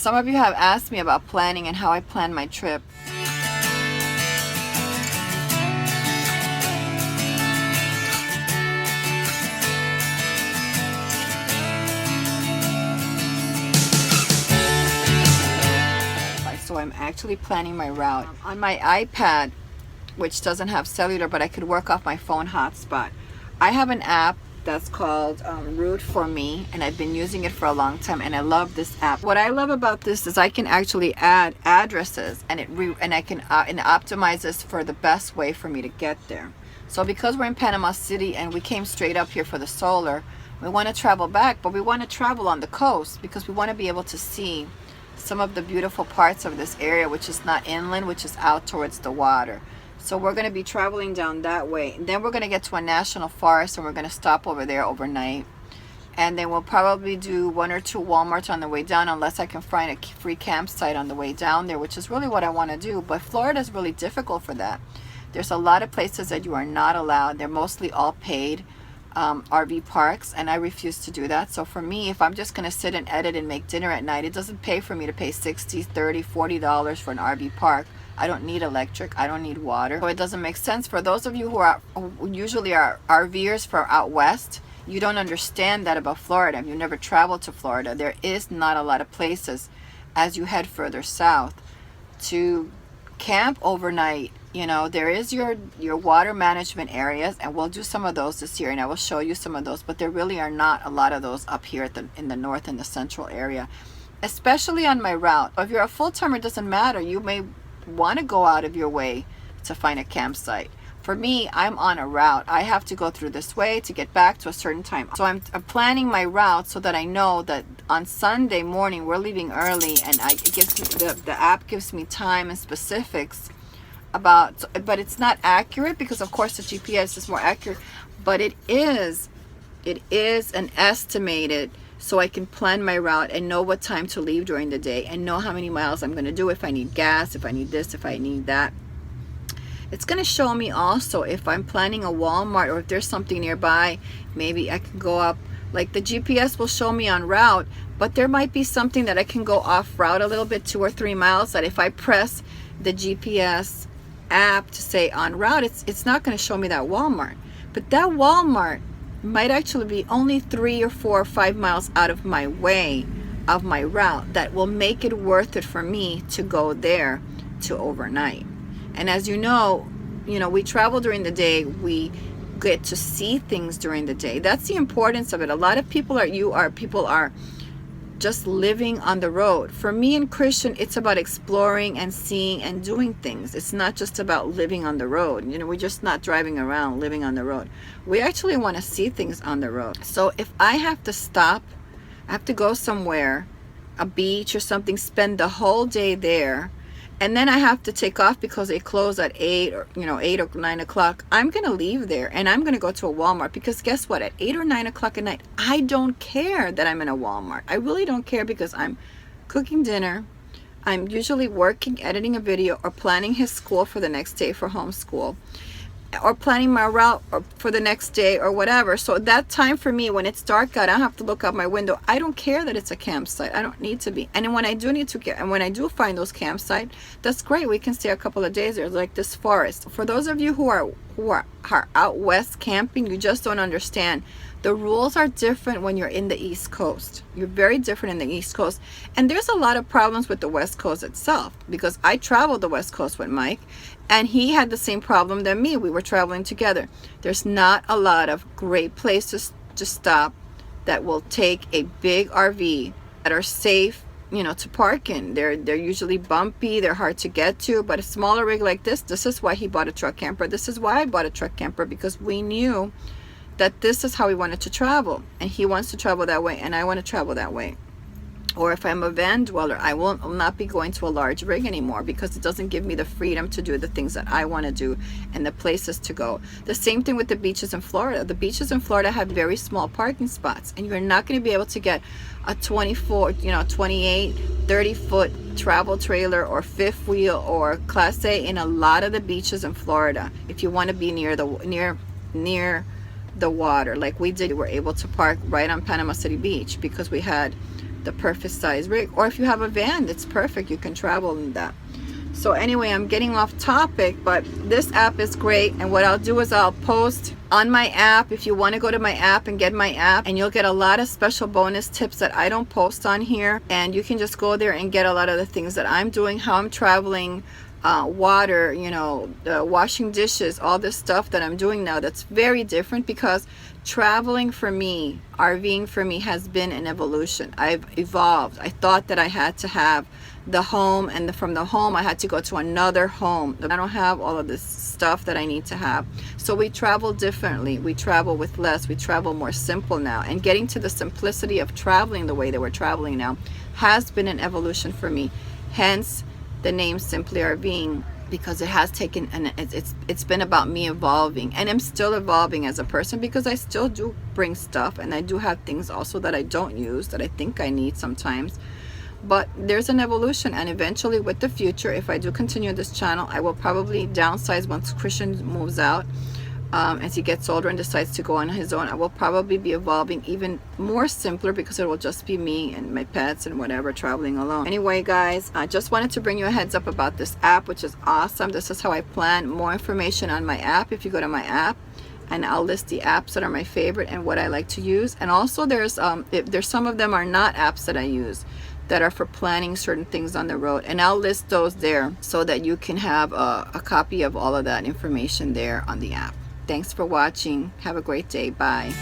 Some of you have asked me about planning and how I plan my trip. So I'm actually planning my route on my iPad, which doesn't have cellular, but I could work off my phone hotspot. I have an app that's called Route for Me, and I've been using it for a long time, and I love this app. What I love about this is I can actually add addresses, and it optimizes for the best way for me to get there. So because we're in Panama City and we came straight up here for the solar, we want to travel back, but we want to travel on the coast because we want to be able to see some of the beautiful parts of this area, which is not inland, which is out towards the water. So we're going to be traveling down that way. And then we're going to get to a national forest, and we're going to stop over there overnight. And then we'll probably do 1 or 2 Walmarts on the way down, unless I can find a free campsite on the way down there, which is really what I want to do. But Florida is really difficult for that. There's a lot of places that you are not allowed. They're mostly all paid RV parks, and I refuse to do that. So for me, if I'm just going to sit and edit and make dinner at night, it doesn't pay for me to pay $60, $30, $40 for an RV park. I don't need electric, I don't need water, so it doesn't make sense. For those of you who usually are RVers for out west, you don't understand that about Florida. If you've never traveled to Florida, there is not a lot of places as you head further south to camp overnight. You know, there is your water management areas, and we'll do some of those this year, and I will show you some of those, but there really are not a lot of those up here in the north and the central area, especially on my route. If you're a full-timer, it doesn't matter. You may want to go out of your way to find a campsite. For me, I'm on a route. I have to go through this way to get back to a certain time. So I'm planning my route so that I know that on Sunday morning we're leaving early, and it gives me, the app gives me time and specifics about, but it's not accurate because of course the GPS is more accurate, but it is an estimated, so I can plan my route and know what time to leave during the day and know how many miles I'm going to do, if I need gas, if I need this, if I need that. It's going to show me also if I'm planning a Walmart or if there's something nearby. Maybe I can go up, like the GPS will show me on route, but there might be something that I can go off route a little bit, 2 or 3 miles, that if I press the GPS app to say on route, it's not going to show me that Walmart. But that Walmart might actually be only 3 or 4 or 5 miles out of my way of my route. That will make it worth it for me to go there to overnight. And as you know, we travel during the day, we get to see things during the day. That's the importance of it. A lot of people are just living on the road. For me and Christian, it's about exploring and seeing and doing things. It's not just about living on the road. We're just not driving around living on the road. We actually want to see things on the road. So if I have to stop, I have to go somewhere, a beach or something, spend the whole day there, and then I have to take off because they close at 8 or 9 o'clock, I'm going to leave there and I'm going to go to a Walmart, because guess what? At 8 or 9 o'clock at night, I don't care that I'm in a Walmart. I really don't care, because I'm cooking dinner. I'm usually working, editing a video, or planning his school for the next day for homeschool, or planning my route for the next day or whatever. So that time for me, when it's dark out, I don't have to look out my window. I don't care that it's a campsite. I don't need to be. And when I do need to get, and when I do find those campsites, that's great. We can stay a couple of days there, like this forest. For those of you who are out west camping, you just don't understand. The rules are different when you're in the East Coast. You're very different in the East Coast. And there's a lot of problems with the West Coast itself, because I traveled the West Coast with Mike, and he had the same problem than me. We were traveling together. There's not a lot of great places to stop that will take a big RV that are safe, to park in. They're usually bumpy, they're hard to get to, but a smaller rig like this is why he bought a truck camper. This is why I bought a truck camper, because we knew that this is how we wanted to travel, and he wants to travel that way, and I want to travel that way. Or if I'm a van dweller, I will not be going to a large rig anymore, because it doesn't give me the freedom to do the things that I want to do and the places to go. The same thing with the beaches in Florida. The beaches in Florida have very small parking spots, and you're not going to be able to get a 24, 28, 30-foot travel trailer or fifth wheel or Class A in a lot of the beaches in Florida if you want to be near the water like we did. We were able to park right on Panama City Beach because we had the perfect size rig. Or if you have a van, it's perfect, you can travel in that. So anyway, I'm getting off topic, but this app is great, and what I'll do is I'll post on my app. If you want to go to my app and get my app, and you'll get a lot of special bonus tips that I don't post on here, and you can just go there and get a lot of the things that I'm doing, how I'm traveling, water, you know, washing dishes, all this stuff that I'm doing now that's very different, because traveling for me, RVing for me, has been an evolution. I've evolved. I thought that I had to have the home, and from the home I had to go to another home. I don't have all of this stuff that I need to have. So we travel differently. We travel with less. We travel more simple now. And getting to the simplicity of traveling the way that we're traveling now has been an evolution for me. Hence the name SimplyRVing, because it has taken, and it's been about me evolving, and I'm still evolving as a person, because I still do bring stuff, and I do have things also that I don't use that I think I need sometimes. But there's an evolution, and eventually with the future, if I do continue this channel, I will probably downsize once Christian moves out. As he gets older and decides to go on his own, I will probably be evolving even more simpler, because it will just be me and my pets and whatever, traveling alone. Anyway guys, I just wanted to bring you a heads up about this app, which is awesome. This is how I plan. More information on my app if you go to my app, and I'll list the apps that are my favorite and what I like to use. And also there's some of them are not apps that I use, that are for planning certain things on the road, and I'll list those there so that you can have a copy of all of that information there on the app. Thanks for watching. Have a great day. Bye.